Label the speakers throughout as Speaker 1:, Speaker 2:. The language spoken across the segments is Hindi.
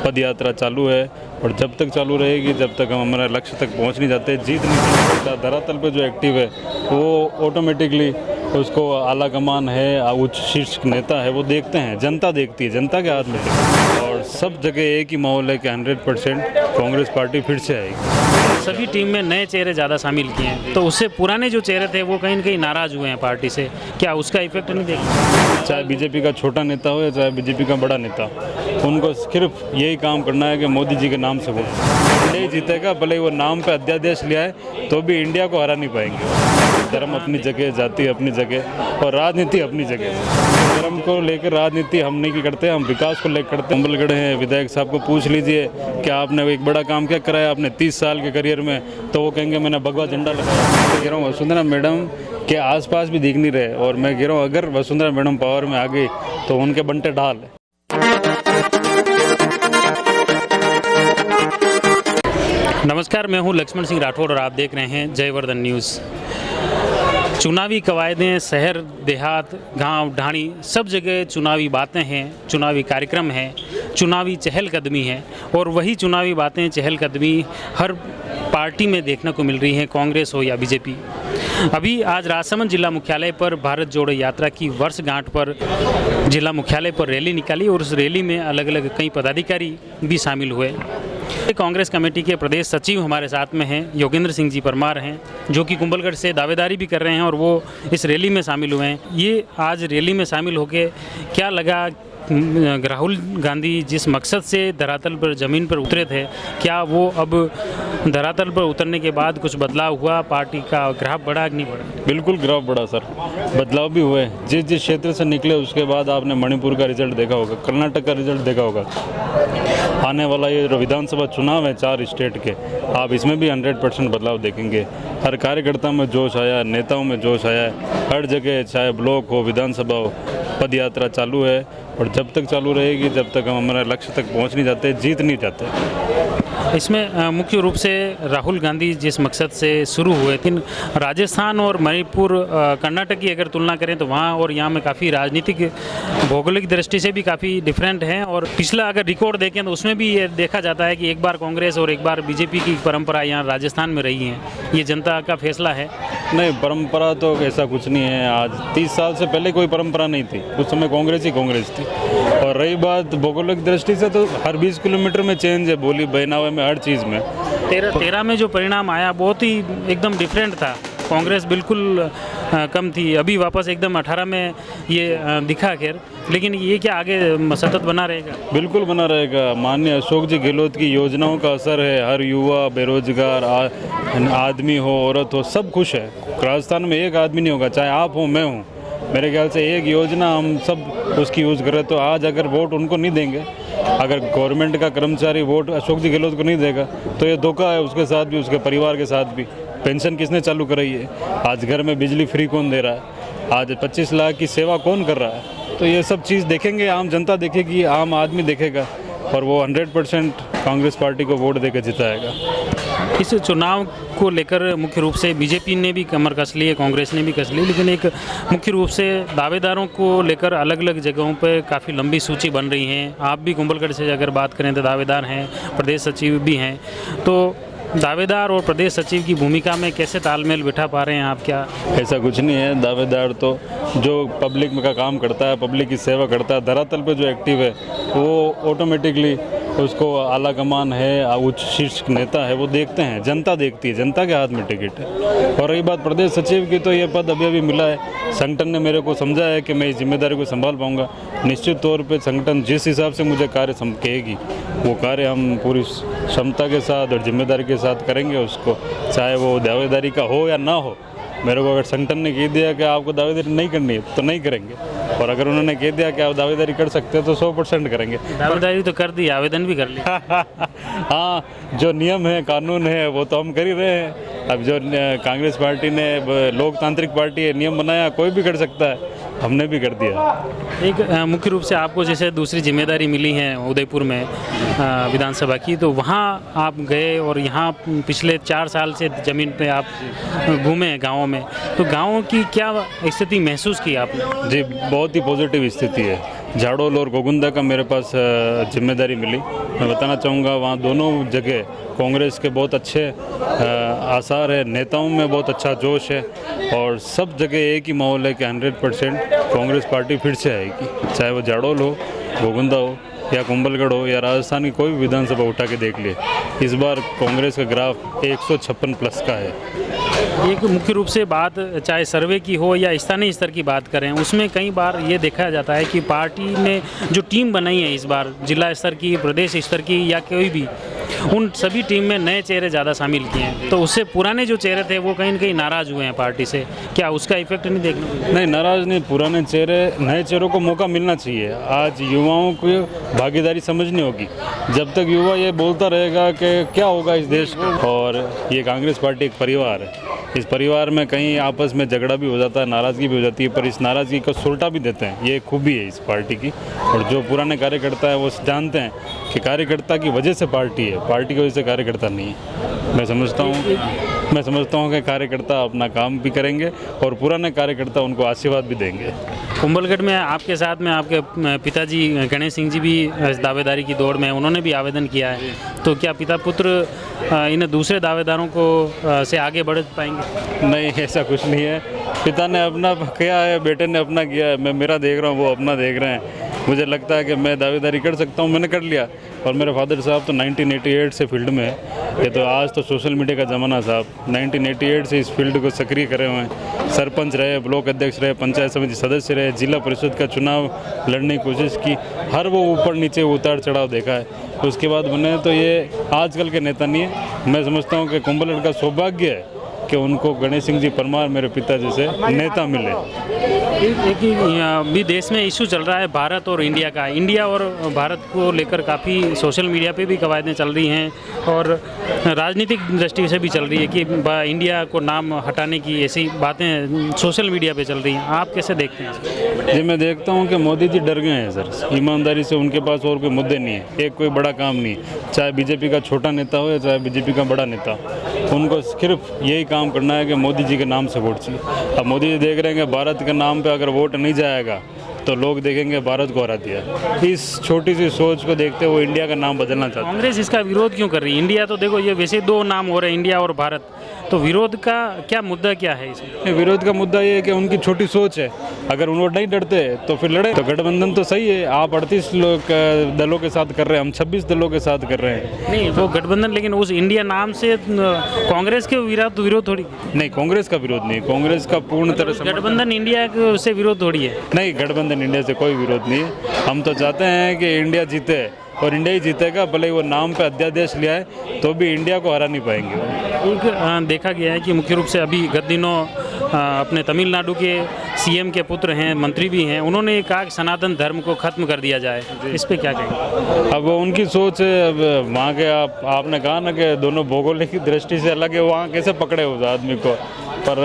Speaker 1: पद यात्रा चालू है और जब तक चालू रहेगी, जब तक हम हमारे लक्ष्य तक पहुंच नहीं जाते, जीत नहीं सकता। धरातल पे जो एक्टिव है वो ऑटोमेटिकली उसको आला कमान है, उच्च शीर्ष नेता है, वो देखते हैं, जनता देखती है, जनता के हाथ में है। और सब जगह एक ही माहौल है कि 100% कांग्रेस पार्टी फिर से आएगी।
Speaker 2: सभी टीम में नए चेहरे ज़्यादा शामिल किए हैं, तो उससे पुराने जो चेहरे थे वो कहीं न कहीं नाराज़ हुए हैं पार्टी से, क्या उसका इफेक्ट नहीं देगा?
Speaker 1: चाहे बीजेपी का छोटा नेता हो या चाहे बीजेपी का बड़ा नेता, उनको सिर्फ यही काम करना है कि मोदी जी के नाम से वोट। इंडिया ही जीतेगा, भले वो नाम पे अध्यादेश ले आए तो भी इंडिया को हरा नहीं पाएंगे। धर्म अपनी जगह, जाति अपनी जगह और राजनीति अपनी जगह। धर्म को लेकर राजनीति हम नहीं करते, हम विकास को लेकर करते हैं। कुंभलगढ़ हैं, विधायक साहब को पूछ लीजिए कि आपने एक बड़ा काम क्या कराया आपने 30 साल के करियर में, तो वो कहेंगे मैंने भगवा झंडा लगाया। मैं कह रहा हूँ वसुंधरा मैडम के आसपास भी दिख नहीं रहे, और मैं कह रहा हूँ अगर वसुंधरा मैडम पावर में आ गई तो उनके बंटे ढाल है।
Speaker 2: नमस्कार, मैं हूं लक्ष्मण सिंह राठौड़ और आप देख रहे हैं जयवर्धन न्यूज़। चुनावी कवायदें, शहर देहात, गांव ढाणी सब जगह चुनावी बातें हैं, चुनावी कार्यक्रम हैं, चुनावी चहलकदमी है, और वही चुनावी बातें, चहलकदमी हर पार्टी में देखने को मिल रही हैं, कांग्रेस हो या बीजेपी। अभी आज राजसमंद जिला मुख्यालय पर भारत जोड़ो यात्रा की वर्षगांठ पर जिला मुख्यालय पर रैली निकाली और उस रैली में अलग अलग कई पदाधिकारी भी शामिल हुए। कांग्रेस कमेटी के प्रदेश सचिव हमारे साथ में हैं, योगेंद्र सिंह जी परमार हैं, जो कि कुंभलगढ़ से दावेदारी भी कर रहे हैं और वो इस रैली में शामिल हुए हैं। ये आज रैली में शामिल होकर क्या लगा? राहुल गांधी जिस मकसद से धरातल पर ज़मीन पर उतरे थे, क्या वो अब धरातल पर उतरने के बाद कुछ बदलाव हुआ? पार्टी का ग्राफ बढ़ा कि नहीं बढ़ा?
Speaker 1: बिल्कुल ग्राफ बढ़ा सर, बदलाव भी हुए। जिस जिस क्षेत्र से निकले उसके बाद आपने मणिपुर का रिजल्ट देखा होगा, कर्नाटक का रिजल्ट देखा होगा। आने वाला ये विधानसभा चुनाव है 4 स्टेट के, आप इसमें भी 100% बदलाव देखेंगे। हर कार्यकर्ता में जोश आया, नेताओं में जोश आया है, हर जगह चाहे ब्लॉक हो, विधानसभा हो, पद यात्रा चालू है और जब तक चालू रहेगी, जब तक हम हमारे लक्ष्य तक पहुंच नहीं जाते, जीत नहीं जाते।
Speaker 2: इसमें मुख्य रूप से राहुल गांधी जिस मकसद से शुरू हुए, लेकिन राजस्थान और मणिपुर, कर्नाटक की अगर तुलना करें तो वहाँ और यहाँ में काफ़ी राजनीतिक भौगोलिक दृष्टि से भी काफ़ी डिफरेंट हैं, और पिछला अगर रिकॉर्ड देखें तो उसमें भी ये देखा जाता है कि एक बार कांग्रेस और एक बार बीजेपी की परंपरा यहाँ राजस्थान में रही है। ये जनता का फैसला है।
Speaker 1: नहीं, परंपरा तो ऐसा कुछ नहीं है। आज 30 साल से पहले कोई परंपरा नहीं थी, उस समय कांग्रेस ही कांग्रेस थी। और रही बात भौगोलिक दृष्टि से, तो हर 20 किलोमीटर में चेंज है, बोली बहनावे में, हर चीज़ में।
Speaker 2: 13 में जो परिणाम आया बहुत ही एकदम डिफरेंट था। कांग्रेस बिल्कुल कम थी, अभी वापस एकदम 18 में ये दिखा। खैर, लेकिन ये क्या आगे सतत बना रहेगा?
Speaker 1: बिल्कुल बना रहेगा। माननीय अशोक जी गहलोत की योजनाओं का असर है। हर युवा, बेरोजगार आदमी हो, औरत हो, सब खुश है। राजस्थान में एक आदमी नहीं होगा, चाहे आप हो, मैं हूँ, मेरे ख्याल से एक योजना हम सब उसकी यूज़ करें। तो आज अगर वोट उनको नहीं देंगे, अगर गवर्नमेंट का कर्मचारी वोट अशोक जी गहलोत को नहीं देगा, तो ये धोखा है उसके साथ भी, उसके परिवार के साथ भी। पेंशन किसने चालू कराई है? आज घर में बिजली फ्री कौन दे रहा है? आज 25 लाख की सेवा कौन कर रहा है? तो ये सब चीज़ देखेंगे, आम जनता देखेगी, आम आदमी देखेगा, और वो 100% कांग्रेस पार्टी को वोट देकर जिताएगा।
Speaker 2: इस चुनाव को लेकर मुख्य रूप से बीजेपी ने भी कमर कस ली है, कांग्रेस ने भी कस ली, लेकिन एक मुख्य रूप से दावेदारों को लेकर अलग अलग जगहों पर काफ़ी लंबी सूची बन रही है। आप भी कुंभलगढ़ से अगर बात करें तो दावेदार हैं, प्रदेश सचिव भी हैं, तो दावेदार और प्रदेश सचिव की भूमिका में कैसे तालमेल बिठा पा रहे हैं आप? क्या
Speaker 1: ऐसा कुछ नहीं है। दावेदार तो जो पब्लिक में का काम करता है, पब्लिक की सेवा करता है, धरातल पे जो एक्टिव है, वो ऑटोमेटिकली उसको आला कमान है, उच्च शीर्ष नेता है, वो देखते हैं, जनता देखती है, जनता के हाथ में टिकट है। और रही बात प्रदेश सचिव की, तो ये पद अभी अभी मिला है। संगठन ने मेरे को समझा है कि मैं इस जिम्मेदारी को संभाल पाऊंगा। निश्चित तौर पे संगठन जिस हिसाब से मुझे कार्य कहेगी, वो कार्य हम पूरी क्षमता के साथ और जिम्मेदारी के साथ करेंगे उसको, चाहे वो दावेदारी का हो या ना हो। मेरे को अगर संगठन ने कह दिया कि आपको दावेदारी नहीं करनी है तो नहीं करेंगे, और अगर उन्होंने कह दिया कि आप दावेदारी कर सकते हैं तो 100% करेंगे।
Speaker 2: दावेदारी तो कर दी, आवेदन भी कर लिया।
Speaker 1: हाँ, जो नियम है, कानून है, वो तो हम कर ही रहे हैं। अब जो कांग्रेस पार्टी ने, लोकतांत्रिक पार्टी है, नियम बनाया, कोई भी कर सकता है, हमने भी कर दिया।
Speaker 2: एक मुख्य रूप से आपको जैसे दूसरी जिम्मेदारी मिली है उदयपुर में विधानसभा की, तो वहाँ आप गए और यहाँ पिछले 4 साल से ज़मीन पे आप घूमे गाँवों में, तो गाँवों की क्या स्थिति महसूस की आपने?
Speaker 1: जी, बहुत ही पॉजिटिव स्थिति है। झाड़ोल और गोगुंदा का मेरे पास जिम्मेदारी मिली। मैं बताना चाहूँगा वहाँ दोनों जगह कांग्रेस के बहुत अच्छे आसार है, नेताओं में बहुत अच्छा जोश है और सब जगह एक ही माहौल है कि 100% कांग्रेस पार्टी फिर से आएगी। चाहे वो झाड़ोल हो, गोगुंदा हो या कुंभलगढ़ हो या राजस्थान की कोई भी विधानसभा उठा के देख लिए, इस बार कांग्रेस का ग्राफ 156 प्लस का है।
Speaker 2: एक मुख्य रूप से बात चाहे सर्वे की हो या स्थानीय स्तर की बात करें, उसमें कई बार ये देखा जाता है कि पार्टी ने जो टीम बनाई है इस बार, जिला स्तर की, प्रदेश स्तर की या कोई भी, उन सभी टीम में नए चेहरे ज़्यादा शामिल किए हैं। तो उससे पुराने जो चेहरे थे वो कहीं न कहीं नाराज़ हुए हैं पार्टी से। क्या उसका इफेक्ट नहीं देखने को मिला?
Speaker 1: नहीं, नाराज़ नहीं, पुराने चेहरे, नए चेहरों को मौका मिलना चाहिए। आज युवाओं को भागीदारी समझनी होगी। जब तक युवा ये बोलता रहेगा कि क्या होगा इस देश का, और ये कांग्रेस पार्टी एक परिवार है, इस परिवार में कहीं आपस में झगड़ा भी हो जाता है, नाराज़गी भी हो जाती है, पर इस नाराज़गी को सुलटा भी देते हैं। ये खूबी है इस पार्टी की। और जो पुराने कार्यकर्ता है वो जानते हैं कि कार्यकर्ता की वजह से पार्टी है, पार्टी की वजह से कार्यकर्ता नहीं है। मैं समझता हूँ कि कार्यकर्ता अपना काम भी करेंगे और पुराने कार्यकर्ता उनको आशीर्वाद भी देंगे।
Speaker 2: कुंभलगढ़ में आपके साथ में आपके पिताजी गणेश सिंह जी भी इस दावेदारी की दौड़ में, उन्होंने भी आवेदन किया है। तो क्या पिता पुत्र इन दूसरे दावेदारों को से आगे बढ़ पाएंगे?
Speaker 1: नहीं, ऐसा कुछ नहीं है। पिता ने अपना किया है, बेटे ने अपना किया है, मैं मेरा देख रहा हूँ, वो अपना देख रहे हैं। मुझे लगता है कि मैं दावेदारी कर सकता हूँ, मैंने कर लिया। और मेरे फादर साहब तो 1988 से फील्ड में है। ये तो आज तो सोशल मीडिया का ज़माना साहब, 1988 से इस फील्ड को सक्रिय करे हुए हैं। सरपंच रहे, ब्लॉक अध्यक्ष रहे, पंचायत समिति सदस्य रहे, जिला परिषद का चुनाव लड़ने की कोशिश की, हर वो ऊपर नीचे उतार चढ़ाव देखा है, उसके बाद बने। तो ये आजकल के नेता नहीं है। मैं समझता हूँ कि कुंभलगढ़ का सौभाग्य है कि उनको गणेश सिंह जी परमार मेरे पिता जैसे नेता मिले।
Speaker 2: एक भी देश में इशू चल रहा है भारत और इंडिया का। इंडिया और भारत को लेकर काफ़ी सोशल मीडिया पे भी कवायदें चल रही हैं और राजनीतिक दृष्टि से भी चल रही है कि इंडिया को नाम हटाने की ऐसी बातें सोशल मीडिया पे चल रही हैं। आप कैसे देखते हैं?
Speaker 1: जी, मैं देखता हूँ कि मोदी जी डर गए हैं सर, ईमानदारी से। उनके पास और कोई मुद्दे नहीं है, एक कोई बड़ा काम नहीं है, चाहे बीजेपी का छोटा नेता हो या चाहे बीजेपी का बड़ा नेता, उनको सिर्फ यही काम करना है कि मोदी जी के नाम से वोट चाहिए। अब मोदी जी देख रहे हैं कि भारत के नाम पे अगर वोट नहीं जाएगा तो लोग देखेंगे भारत को हरा दिया। इस छोटी सी सोच को देखते हुए इंडिया का नाम बदलना चाहते हैं।
Speaker 2: कांग्रेस इसका विरोध क्यों कर रही है? इंडिया तो देखो, ये वैसे दो नाम हो रहे हैं, इंडिया और भारत, तो विरोध का क्या मुद्दा क्या है इसमें?
Speaker 1: विरोध का मुद्दा ये है कि उनकी छोटी सोच है। अगर उन वोट नहीं डरते तो फिर लड़े। तो गठबंधन तो सही है, आप 38 दलों के साथ कर रहे हैं, हम 26 दलों के साथ कर रहे हैं।
Speaker 2: नहीं, वो गठबंधन, लेकिन उस इंडिया नाम से कांग्रेस के विरोध थोड़ी
Speaker 1: नहीं, कांग्रेस का विरोध नहीं, कांग्रेस का पूर्ण तरह से
Speaker 2: गठबंधन इंडिया से विरोध थोड़ी है।
Speaker 1: नहीं, गठबंधन इंडिया से कोई विरोध नहीं है। हम तो चाहते हैं कि इंडिया जीते और इंडिया ही जीतेगा, भले वो नाम पे अध्यादेश लिया है तो भी इंडिया को हरा नहीं पाएंगे।
Speaker 2: एक देखा गया है कि मुख्य रूप से अभी गत दिनों अपने तमिलनाडु के सीएम के पुत्र हैं, मंत्री भी हैं, उन्होंने कहा कि सनातन धर्म को खत्म कर दिया जाए। इस पे क्या कहेंगे?
Speaker 1: अब उनकी सोच है। अब वहाँ के आपने कहा ना कि दोनों भौगोलिक दृष्टि से अलग है, वहाँ कैसे पकड़े उस आदमी को। पर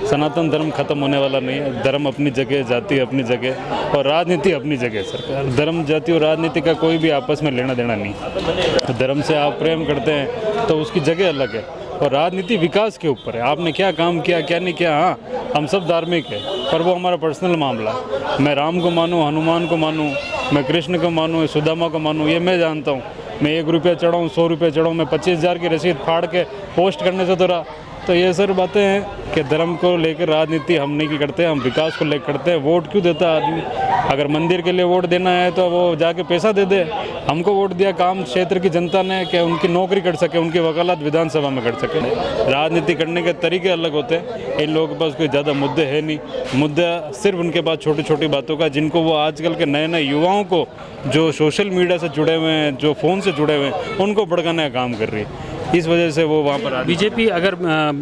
Speaker 1: सनातन धर्म खत्म होने वाला नहीं है। धर्म अपनी जगह, जाति अपनी जगह और राजनीति अपनी जगह। सरकार धर्म, जाति और राजनीति का कोई भी आपस में लेना देना नहीं। धर्म से आप प्रेम करते हैं तो उसकी जगह अलग है, और राजनीति विकास के ऊपर है। आपने क्या काम किया, क्या नहीं किया। हाँ, हम सब धार्मिक है, पर वो हमारा पर्सनल मामला है। मैं राम को मानूँ, हनुमान को मानूँ, मैं कृष्ण को मानूँ, सुदामा को मानूँ, ये मैं जानता हूँ। मैं 1 रुपया चढ़ाऊँ, 100 रुपये चढ़ाऊँ, मैं 25,000 की रसीद फाड़ के पोस्ट करने से तो रहा। तो ये सर बातें हैं कि धर्म को लेकर राजनीति हम नहीं करते, हम विकास को लेकर करते हैं। वोट क्यों देता है आदमी? अगर मंदिर के लिए वोट देना है तो वो जाके पैसा दे दे। हमको वोट दिया काम क्षेत्र की जनता ने कि उनकी नौकरी कर सके, उनकी वकालत विधानसभा में कर सके। राजनीति करने के तरीके अलग होते हैं। इन लोगों के पास कोई ज़्यादा मुद्दे है नहीं। मुद्दा सिर्फ उनके पास छोटी छोटी बातों का, जिनको वो आजकल के नए नए युवाओं को जो सोशल मीडिया से जुड़े हुए हैं, जो फ़ोन से जुड़े हुए हैं, उनको भड़काने का काम कर रही है। इस वजह से वो वहाँ पर
Speaker 2: बीजेपी अगर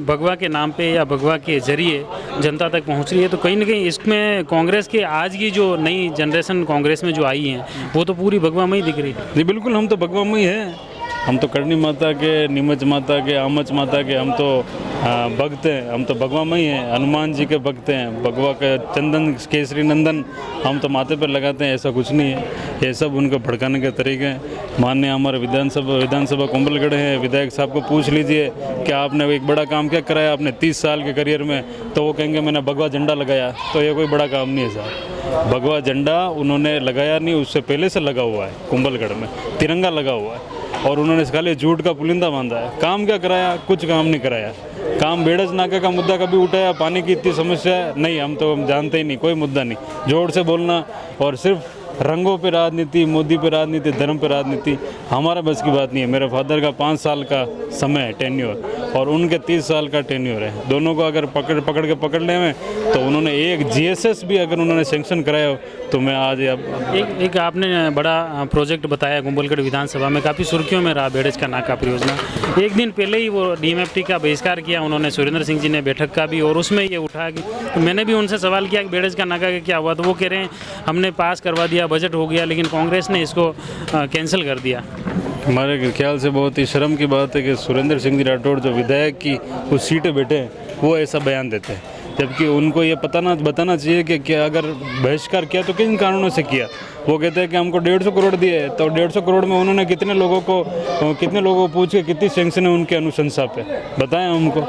Speaker 2: भगवा के नाम पे या भगवा के जरिए जनता तक पहुँच रही है, तो कहीं ना कहीं इसमें कांग्रेस के आज की जो नई जनरेशन कांग्रेस में जो आई है वो तो पूरी भगवा में ही दिख रही है।
Speaker 1: जी बिल्कुल, हम तो भगवा में ही हैं। हम तो करनी माता के, नीमच माता के, आमच माता के हम तो भक्त हैं। हम तो भगवा मई हैं, हनुमान जी के भक्त हैं। भगवा का चंदन केसरी नंदन हम तो माथे पर लगाते हैं, ऐसा कुछ नहीं है। ये सब उनको भड़काने के तरीके हैं। माननीय हमारे विधानसभा कुंभलगढ़ हैं, विधायक साहब को पूछ लीजिए कि आपने एक बड़ा काम क्या कराया आपने 30 साल के करियर में, तो वो कहेंगे मैंने भगवा झंडा लगाया। तो ये कोई बड़ा काम नहीं है साहब। भगवा झंडा उन्होंने लगाया नहीं, उससे पहले से लगा हुआ है कुंभलगढ़ में, तिरंगा लगा हुआ है। और उन्होंने खाली झूठ का पुलिंदा बांधा है। काम क्या कराया? कुछ काम नहीं कराया। काम बेड़ज नाके का मुद्दा कभी उठाया? पानी की इतनी समस्या है नहीं, हम तो जानते ही नहीं, कोई मुद्दा नहीं। जोर से बोलना और सिर्फ रंगों पे राजनीति, मोदी पे राजनीति, धर्म पे राजनीति, हमारा बस की बात नहीं है। मेरे फादर का 5 साल का समय है टेन्योर, और उनके 30 साल का टेन्योर है। दोनों को अगर पकड़ ले में, तो उन्होंने एक जीएसएस भी अगर उन्होंने सेंक्शन कराया हो, तो मैं आज
Speaker 2: एक आपने बड़ा प्रोजेक्ट बताया कुंभलगढ़ विधानसभा में, काफ़ी सुर्खियों में रहा बेड़ज का नाका परियोजना। एक दिन पहले ही वो डीएमएफटी का बहिष्कार किया उन्होंने, सुरेंद्र सिंह जी ने बैठक का भी, और उसमें ये उठा कि तो मैंने भी उनसे सवाल किया कि बेड़ज का नाका का क्या हुआ, तो वो कह रहे हैं हमने पास करवा दिया, बजट हो गया, लेकिन कांग्रेस ने इसको कैंसिल कर दिया।
Speaker 1: हमारे ख्याल से बहुत ही शर्म की बात है कि सुरेंद्र सिंह जी राठौड़ जो विधायक की उस सीट पे बैठे हैं, वो ऐसा बयान देते हैं, जबकि उनको ये बताना चाहिए कि क्या अगर बहिष्कार किया तो किन कारणों से किया। वो कहते हैं कि हमको 150 करोड़ दिए, तो 150 करोड़ में उन्होंने कितने लोगों को पूछ के कितनी सेंक्शन है उनके अनुशंसा पे बताएं हमको।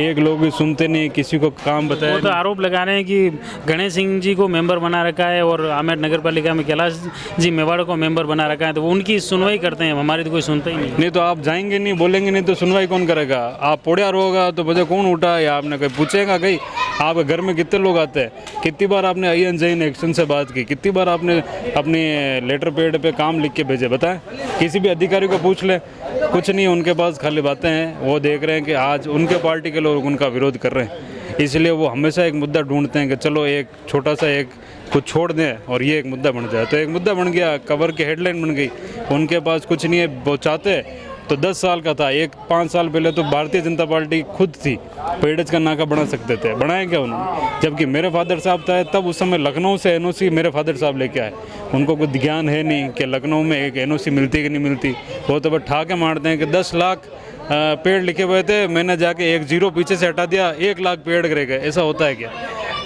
Speaker 1: एक लोग भी सुनते नहीं, किसी को काम बताया।
Speaker 2: वो तो आरोप लगा रहे हैं कि गणेश सिंह जी को मेंबर बना रखा है और आमेर नगर पालिका में कैलाश जी मेवाड़ को मेंबर बना रखा है, तो वो उनकी सुनवाई करते हैं, हमारी तो कोई सुनता ही नहीं।
Speaker 1: तो आप जाएंगे नहीं, बोलेंगे नहीं, तो सुनवाई कौन करेगा? आप पोड़ियार होगा तो बजे कौन उठा, या आपने कोई पूछेगा? कहीं आपके घर में कितने लोग आते हैं? कितनी बार आपने आई जैन एक्शन से बात की? कितनी बार आपने अपनी लेटर पैड पे काम लिख के भेजे? बताएं, किसी भी अधिकारी को पूछ ले, कुछ नहीं, उनके पास खाली बातें हैं। वो देख रहे हैं कि आज उनके पार्टी के लोग उनका विरोध कर रहे हैं, इसलिए वो हमेशा एक मुद्दा ढूंढते हैं कि चलो एक छोटा सा एक कुछ छोड़ दें और ये एक मुद्दा बन जाए। तो एक मुद्दा बन गया, कवर की हेडलाइन बन गई। उनके पास कुछ नहीं है, वो चाहते तो 10 साल का था, 5 साल पहले तो भारतीय जनता पार्टी खुद थी, बेड़ज का नाका बना सकते थे, बनाया क्या उन्होंने? जबकि मेरे फादर साहब था तब उस समय लखनऊ से एनओसी मेरे फादर साहब लेके आए। उनको कुछ ज्ञान है नहीं कि लखनऊ में एक एनओसी मिलती कि नहीं मिलती। वो तो बस ठाके मारते हैं कि 10 लाख पेड़ लिखे हुए थे, मैंने जाके 1 जीरो पीछे से हटा दिया, 1 लाख पेड़ गिरे गए। ऐसा होता है क्या?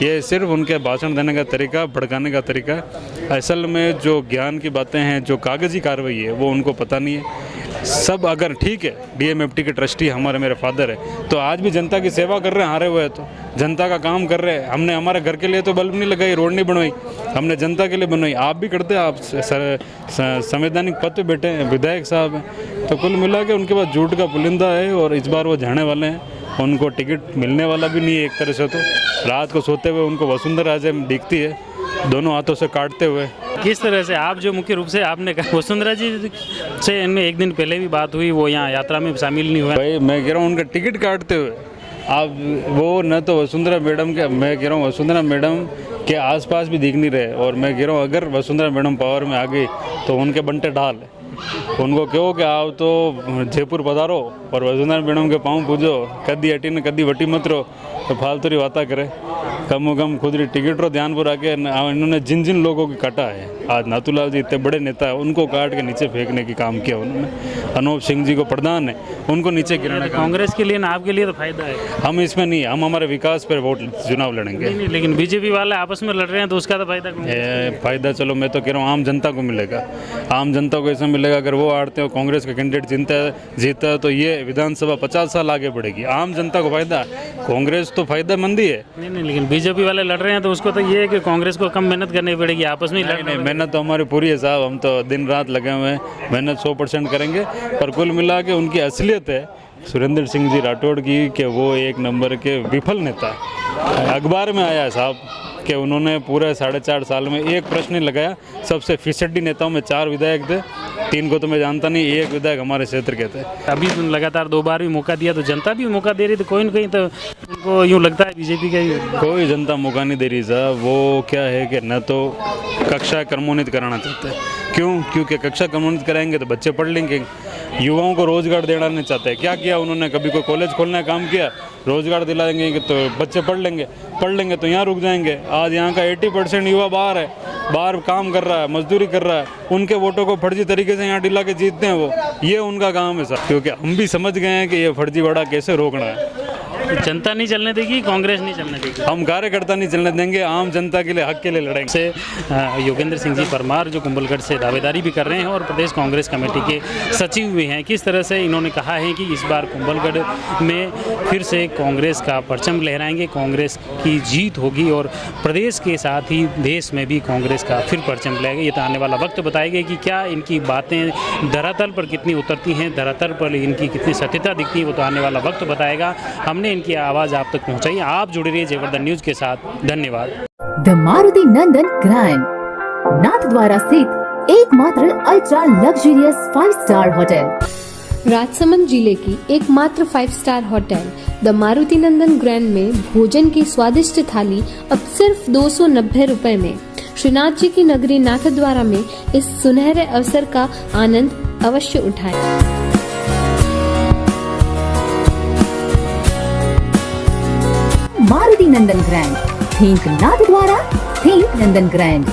Speaker 1: ये सिर्फ उनके भाषण देने का तरीका, भड़काने का तरीका। असल में जो ज्ञान की बातें हैं, जो कागजी कार्रवाई है, वो उनको पता नहीं है। सब अगर ठीक है, डीएमएफटी के ट्रस्टी हमारे मेरे फादर है, तो आज भी जनता की सेवा कर रहे हैं, हारे हुए हैं तो जनता का काम कर रहे हैं। हमने हमारे घर के लिए तो बल्ब नहीं लगाई, रोड नहीं बनवाई, हमने जनता के लिए बनवाई। आप भी करते हैं, आप संवैधानिक पद पे बैठे हैं, विधायक साहब हैं। तो कुल मिला के उनके पास झूठ का पुलिंदा है, और इस बार वो जाने वाले हैं। उनको टिकट मिलने वाला भी नहीं है एक तरह से। तो रात को सोते हुए उनको वसुंधरा राजे दिखती है, दोनों हाथों से काटते हुए।
Speaker 2: किस तरह से आप जो मुख्य रूप से आपने कहा वसुंधरा जी से इनमें एक दिन पहले भी बात हुई, वो यहाँ यात्रा में शामिल नहीं हुआ।
Speaker 1: भाई मैं कह रहा हूँ उनका टिकट काटते हुए, आप वो न तो वसुंधरा मैडम के, मैं कह रहा हूँ वसुंधरा मैडम के आसपास भी दिख नहीं रहे। और मैं कह रहा हूँ अगर वसुंधरा मैडम पावर में आ गई तो उनके बंटे ढाल है। उनको कहो कि आप तो जयपुर पधारो और वसुंधरा मैडम के पाँव पूजो, कदी हटी न कदी वटी मत रहो, तो फालतू री बातें करे। कम कम खुद री टिकट रो ध्यान पर आके इन्होंने जिन जिन लोगों की काटा है, आज नाथूलाल जी इतने बड़े नेता है, उनको काट के नीचे फेंकने की काम किया उन्होंने। अनूप सिंह जी को प्रधान है, उनको नीचे गिराने का।
Speaker 2: कांग्रेस के लिए ना आपके लिए तो फायदा है।
Speaker 1: हम इसमें नहीं, हम हमारे विकास पर वोट चुनाव लड़ेंगे।
Speaker 2: नहीं, लेकिन बीजेपी वाले आपस में लड़ रहे हैं तो उसका तो फायदा
Speaker 1: फायदा चलो मैं तो कह रहा हूँ आम जनता को मिलेगा। आम जनता को ऐसा मिलेगा, अगर वो हारते हो, कांग्रेस का कैंडिडेट जीता है, तो ये विधानसभा 50 साल आगे बढ़ेगी। आम जनता को फायदा, कांग्रेस तो फायदेमंद ही है।
Speaker 2: नहीं, लेकिन बीजेपी वाले लड़ रहे हैं तो उसको तो ये है कि कांग्रेस को कम मेहनत करनी पड़ेगी, आपस में
Speaker 1: नहीं, मेहनत तो हमारी पूरी है साहब, हम तो दिन रात लगे हुए हैं, मेहनत 100% करेंगे। पर कुल मिला के उनकी असलियत है सुरेंद्र सिंह जी राठौड़ की कि वो एक नंबर के विफल नेता है। अखबार में आया है साहब कि उन्होंने पूरे 4.5 साल में एक प्रश्न नहीं लगाया। सबसे फिसड्डी नेताओं में 4 विधायक थे, 3 को तो मैं जानता नहीं, 1 विधायक हमारे क्षेत्र के थे।
Speaker 2: अभी लगातार 2 बार भी मौका दिया तो जनता भी मौका दे रही, तो कोई न कहीं तो उनको यूँ लगता है बीजेपी का
Speaker 1: कोई जनता मौका नहीं दे रही साहब। वो क्या है कि न तो कक्षा क्रमोन्नत कराना चाहते हैं। क्यों? क्योंकि कक्षा क्रमोन्नत कराएंगे तो बच्चे पढ़ लेंगे। युवाओं को रोजगार देना नहीं चाहते। क्या किया उन्होंने? कभी कोई कॉलेज खोलने का काम किया? रोज़गार दिलाएंगे कि तो बच्चे पढ़ लेंगे तो यहाँ रुक जाएंगे। आज यहाँ का 80% युवा बाहर है, बाहर काम कर रहा है, मजदूरी कर रहा है, उनके वोटों को फर्जी तरीके से यहाँ दिला के जीतते हैं वो, ये उनका काम है सर। क्योंकि हम भी समझ गए हैं कि ये फर्जीवाड़ा कैसे रोकना है।
Speaker 2: जनता नहीं चलने देगी, कांग्रेस नहीं चलने देगी।
Speaker 1: हम कार्यकर्ता नहीं चलने देंगे, आम जनता के लिए, हक के लिए लड़ेंगे।
Speaker 2: से योगेंद्र सिंह जी परमार जो कुंभलगढ़ से दावेदारी भी कर रहे हैं और प्रदेश कांग्रेस कमेटी के सचिव भी हैं, किस तरह से इन्होंने कहा है कि इस बार कुंभलगढ़ में फिर से कांग्रेस का परचम लहराएंगे, कांग्रेस की जीत होगी और प्रदेश के साथ ही देश में भी कांग्रेस का फिर परचम लहरेगा। ये तो आने वाला वक्त बताएगा कि क्या इनकी बातें धरातल पर कितनी उतरती हैं, धरातल पर इनकी कितनी सत्यता दिखती है, वो तो आने वाला वक्त बताएगा। हमने इनकी आवाज़ आप तक पहुंचाई। आप जुड़े रहिए जयवर्धन न्यूज़ के साथ। धन्यवाद।
Speaker 3: The Maruti Nandan grand, Nathdwara स्थित एकमात्र ultra luxurious 5 star hotel.
Speaker 4: Rajsamand जिले की एकमात्र 5 star hotel the Maruti Nandan grand में भोजन की स्वादिष्ट थाली अब सिर्फ 290 रुपए में। श्रीनाथ जी की नगरी नाथद्वारा में इस सुनहरे अवसर का आनंद अवश्य उठाएं।
Speaker 3: मारुति नंदन ग्रैंड, थिंक नाथद्वारा, थिंक नंदन ग्रैंड।